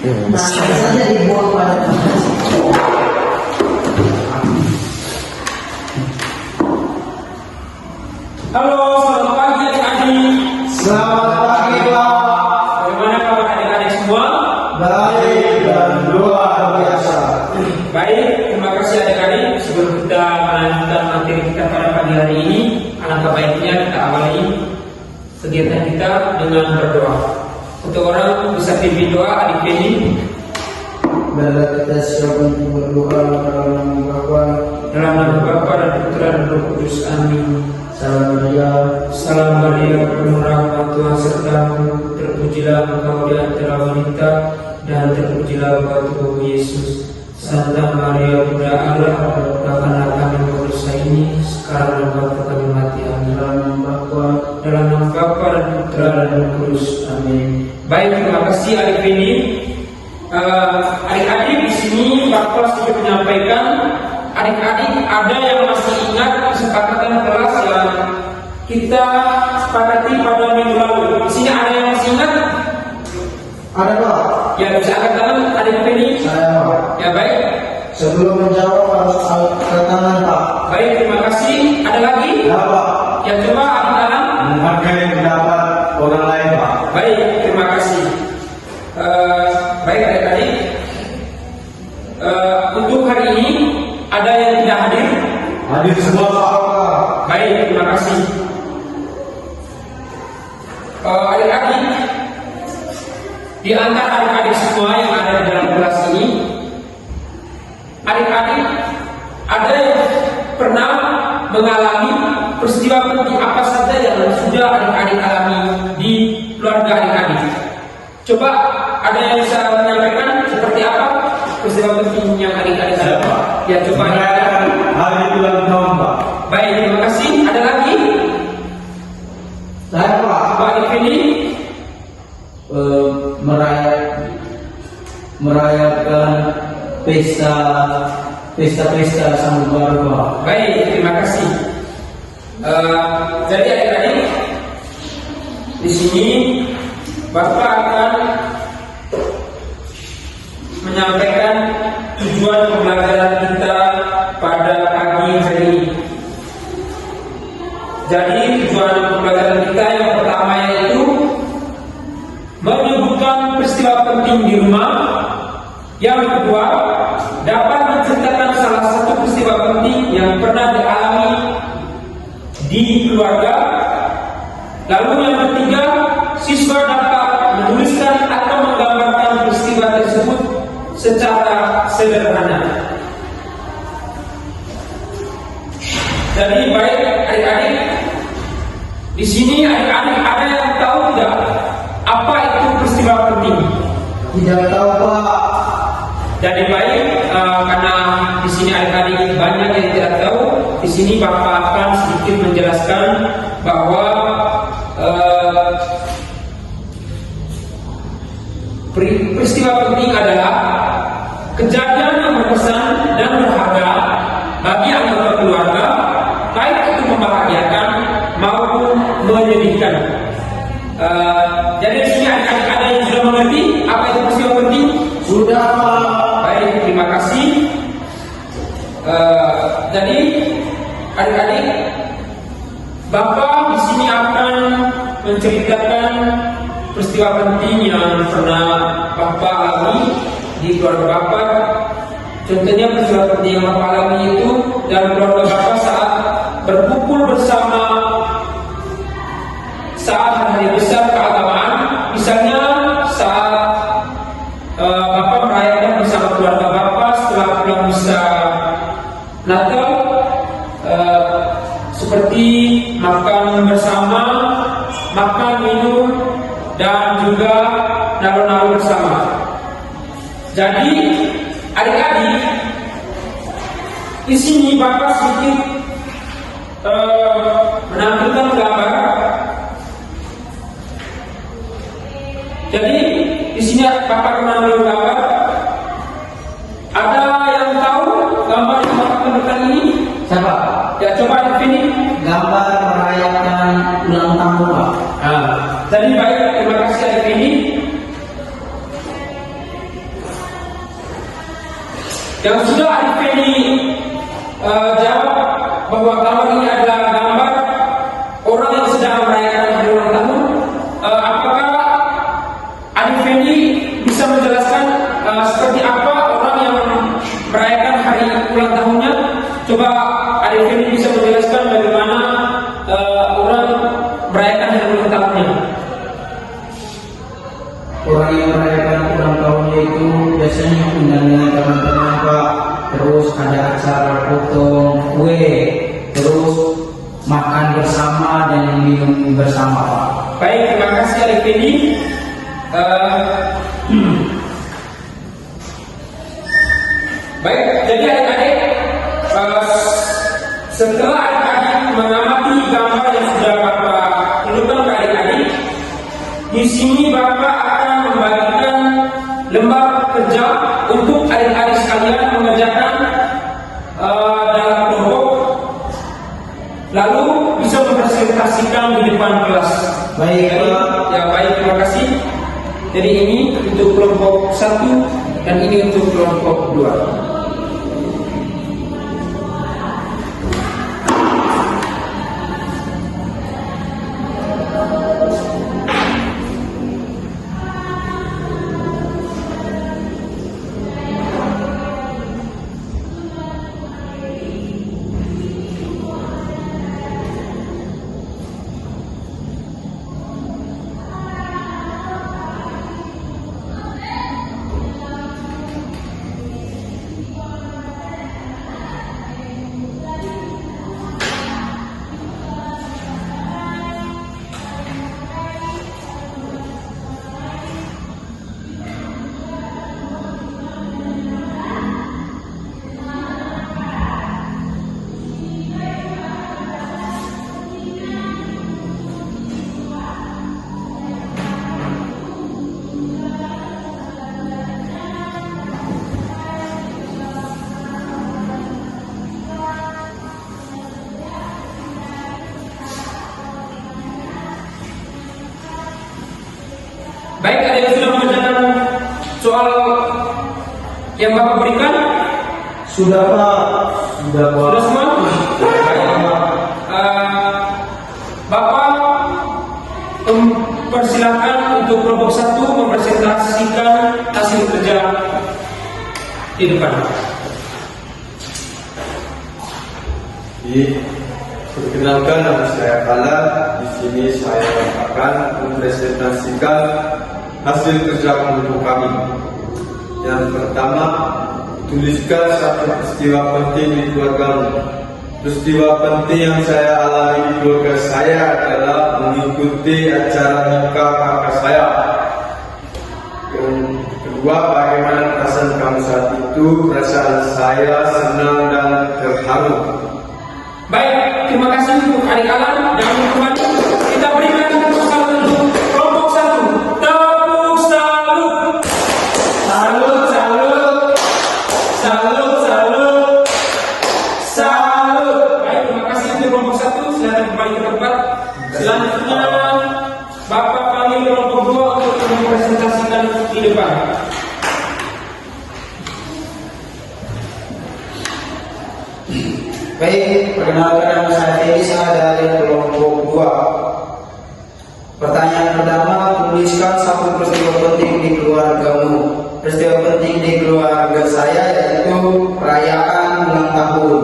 Nah, saja dibuang pada tempat. Halo, selamat pagi adik-adik. Selamat pagi, Pak. Bagaimana kabar adik-adik semua? Baik dan luar biasa. Baik, terima kasih adik-adik. Sebelum kita melanjutkan materi kita pada pagi hari ini, alangkah baiknya kita awali kegiatan kita dengan berdoa. Untuk orang bisa pimpin doa, adik Penny. Bila kita siap untuk berdoa Dalam nama Bapa dan Putra dan Roh Kudus. Amin. Salam Maria, penuh rahmat Tuhan sertamu, terpujilah engkau di antara wanita dan terpujilah buah tubuhmu Yesus. Santa Maria Bunda Allah, doakanlah kami berdosa ini sekarang dan waktu kami mati. Amin. Dalam nama Bapa dan Putra dan Roh Kudus. Amin. Baik, terima kasih adik Penny. Adik-adik di sini Bapak sedikit menyampaikan. Adik-adik ada yang masih ingat kesepakatan kelas yang kita sepakati pada minggu lalu? Di sini ada yang masih ingat? Ada, Pak. Ya, bisa angkat tangan adik Penny. Saya, Pak. Ya, baik. Sebelum menjawab harus angkat tangan, Pak. Baik, terima kasih. Ada lagi? Ya, Pak. Ya, coba angkat tangan. Menghargai pendapat orang lain, Pak. Baik, terima kasih. Baik adik-adik. Untuk hari ini ada yang tidak hadir? Hadir semua, Pak. Baik, terima kasih. Adik-adik, di antara adik-adik semua yang ada di dalam kelas ini, adik-adik ada yang pernah mengalami peristiwa penting apa saja yang sudah adik-adik alami di keluarga adik-adik? Coba ada yang bisa menyampaikan seperti apa peristiwa penting yang adik-adik alami? Ya, coba. Hari ulang tahun, Pak. Baik, terima kasih. Ada lagi? Saya, Pak. Pak ini merayakan pesta sambut baru, Pak. baik, terima kasih. Jadi adik-adik di sini Bapak akan menyampaikan tujuan pembelajaran kita pada pagi hari ini. Jadi tujuan pembelajaran kita yang pertama yaitu menyebutkan peristiwa penting di rumah. Yang kedua, dapat menceritakan salah satu peristiwa penting yang pernah dialami di keluarga. Lalu yang ketiga, siswa dapat menuliskan atau menggambarkan peristiwa tersebut secara sederhana. Jadi baik adik-adik, di sini adik-adik ada yang tahu tidak apa itu peristiwa penting? Tidak tahu, Pak. Jadi baik, karena di sini adik-adik banyak yang tidak tahu, di sini Bapak akan sedikit menjelaskan bahwa peristiwa penting adalah kejadian yang berkesan dan berharga bagi anggota keluarga, baik itu membahagiakan maupun menyedihkan. Jadi di sini adik-adik ada yang sudah mengerti apa itu peristiwa penting? Sudah, Pak. Baik, terima kasih. Jadi adik-adik, Bapak di sini akan menceritakan peristiwa penting yang pernah Bapak alami di keluarga Bapak. Contohnya peristiwa penting yang Bapak alami itu dalam keluarga Bapak saat berkumpul bersama saat hari besar keagamaan, misalnya saat Bapak merayakan bersama keluarga Bapak setelah pulang misa Natal, seperti makan bersama, makan minum, dan juga naruh-naruh bersama. Jadi adik-adik, di sini Bapak sedikit menampilkan gambar. Jadi di sini Bapak menampilkan gambar. Ada yang tahu gambar yang Bapak tunjukkan ini? Siapa? Ya, coba di sini. Gambar merayakan ulang tahun, Pak. Jadi baik, terima kasih adik ini. Yang sudah Adik Fendi jawab bahwa gambar ini adalah gambar orang yang sedang merayakan hari ulang tahun. Apakah Adik Fendi bisa menjelaskan seperti apa orang yang merayakan hari ulang tahunnya? Coba Adik Fendi bisa menjelaskan bagaimana orang merayakan hari ulang tahunnya. Orang yang merayakan ulang tahunnya itu biasanya undang dengan teman-teman Pak, terus ada acara potong kue, terus makan bersama dan minum bersama Pak. Baik, terima kasih Adik Fendi. Baik, jadi adik-adik, setelah adik-adik mengamati gambar yang sudah Bapak tunjukkan ke adik-adik, di sini Bapak akan membagikan lembar kerja untuk adik-adik sekalian mengerjakan dalam kelompok, lalu bisa mempresentasikan di depan kelas. Baik, Pak. Ya, baik, terima kasih. Jadi ini untuk kelompok 1 dan ini untuk kelompok 2. Baik, ada yang sudah mengerjakan soal yang Bapak berikan? Sudah Pak, sudah Pak. Sudah semua? Bapak persilakan untuk kelompok 1 mempresentasikan hasil kerja di depan. Perkenalkan, nama saya Kala. Di sini saya akan mempresentasikan hasil kerja kelompok kami. Yang pertama, tuliskan satu peristiwa penting di keluargamu. Peristiwa penting yang saya alami di keluarga saya adalah mengikuti acara nikah kakak saya. Yang kedua, bagaimana perasaan kamu saat itu? Perasaan saya senang dan terharu. Baik, terima kasih untuk adik Alan dan kembali kita berikan tepuk tangan untuk kelompok 1. Tepuk salut. Salut, salut. Salut, salut. Salut. Baik, terima kasih untuk kelompok 1. Silakan kembali ke tempat. Selanjutnya Bapak panggil kelompok 2 untuk mempresentasikan di depan. Baik, perkenalkan nama saya Felisa dari kelompok 2. Pertanyaan pertama, tuliskan satu peristiwa penting di keluargamu. Peristiwa penting di keluarga saya yaitu perayaan ulang tahun.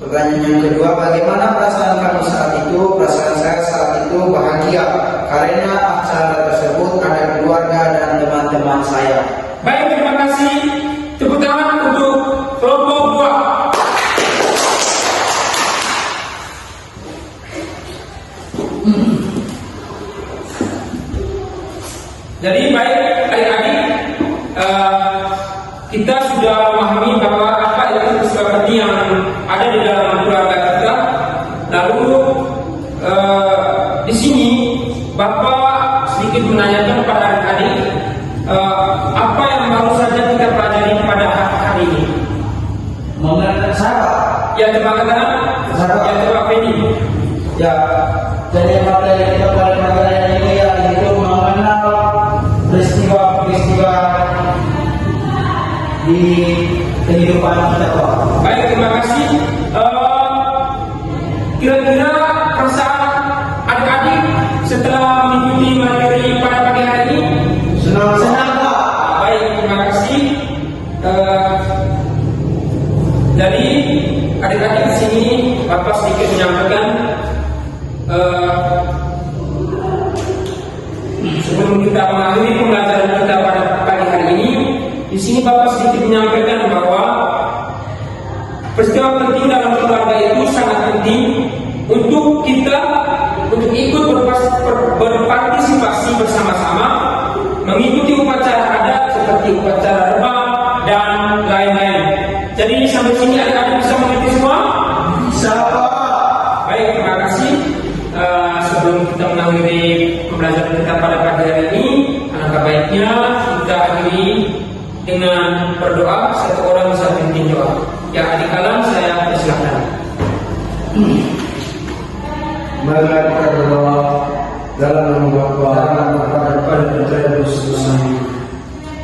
Pertanyaan yang kedua, bagaimana perasaan kamu saat itu? Perasaan saya saat itu bahagia karena acara tersebut ada keluarga dan teman-teman saya. Baik, terima kasih. Tepuk tangan untuk kelompok 2. Jadi baik adik-adik, kita sudah memahami bahwa apa itu peristiwa penting yang ada di dalam keluarga kita. Lalu di sini Bapak sedikit menanyakan kepada adik-adik apa yang baru saja kita pelajari pada hari ini. Mengenai saya, Ya, coba katakan. Ya, coba Fendi. ya, jadi materi kita pada materi ini yaitu mengenal peristiwa-peristiwa di kehidupan kita, Pak. Baik, terima kasih. Kira-kira perasaan adik-adik setelah mengikuti materi pada pagi hari ini? Senang, Pak. Baik, terima kasih. Jadi adik-adik di sini Bapak sedikit menyampaikan sebelum kita mengakhiri pembelajaran kita pada pagi hari ini. Di sini Bapak sedikit menyampaikan bahwa peristiwa penting dalam keluarga itu sangat penting untuk kita untuk ikut berpartisipasi bersama-sama mengikuti upacara adat seperti upacara rebah dan lain-lain. Jadi sampai sini adik-adik bisa mengerti semua? Bisa, Pak. Baik, terima kasih. Sebelum kita mengakhiri pembelajaran kita pada pagi hari ini, alangkah baiknya kita akhiri dengan berdoa. Satu orang bisa pimpin doa. Yang adik kalam saya persilakan. Marilah kita berdoa dalam nama Bapa dan Putra dan Roh Kudus.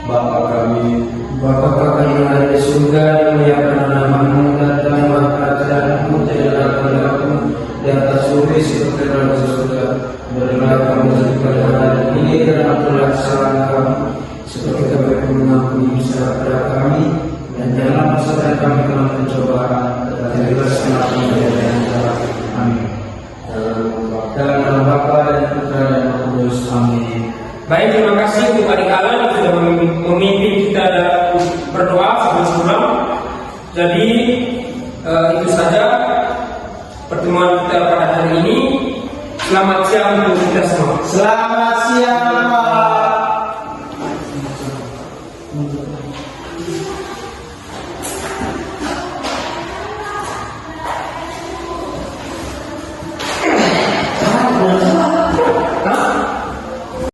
Bapa kami, Bapa kami yang ada di surga, dimuliakan namamu, datanglah kerajaanmu, jadilah kehendakmu di atas bumi seperti dalam surga. Berilah kami kepada hari ini dan ampunilah kesalahan kami, seperti kami pun mengampuni kesalahan kepada kami, dan janganlah masukkan kami ke dalam pencobaan, tetapi bebaskanlah kami dari yang jahat. Amin. Dalam nama Bapa dan Putra dan Roh Kudus. Amin. Baik, terima kasih untuk adik kalam yang sudah memimpin kita dalam berdoa sebelum. Jadi itu saja pertemuan kita pada hari ini. Selamat siang untuk kita semua. Selamat siang, Pak. Selamat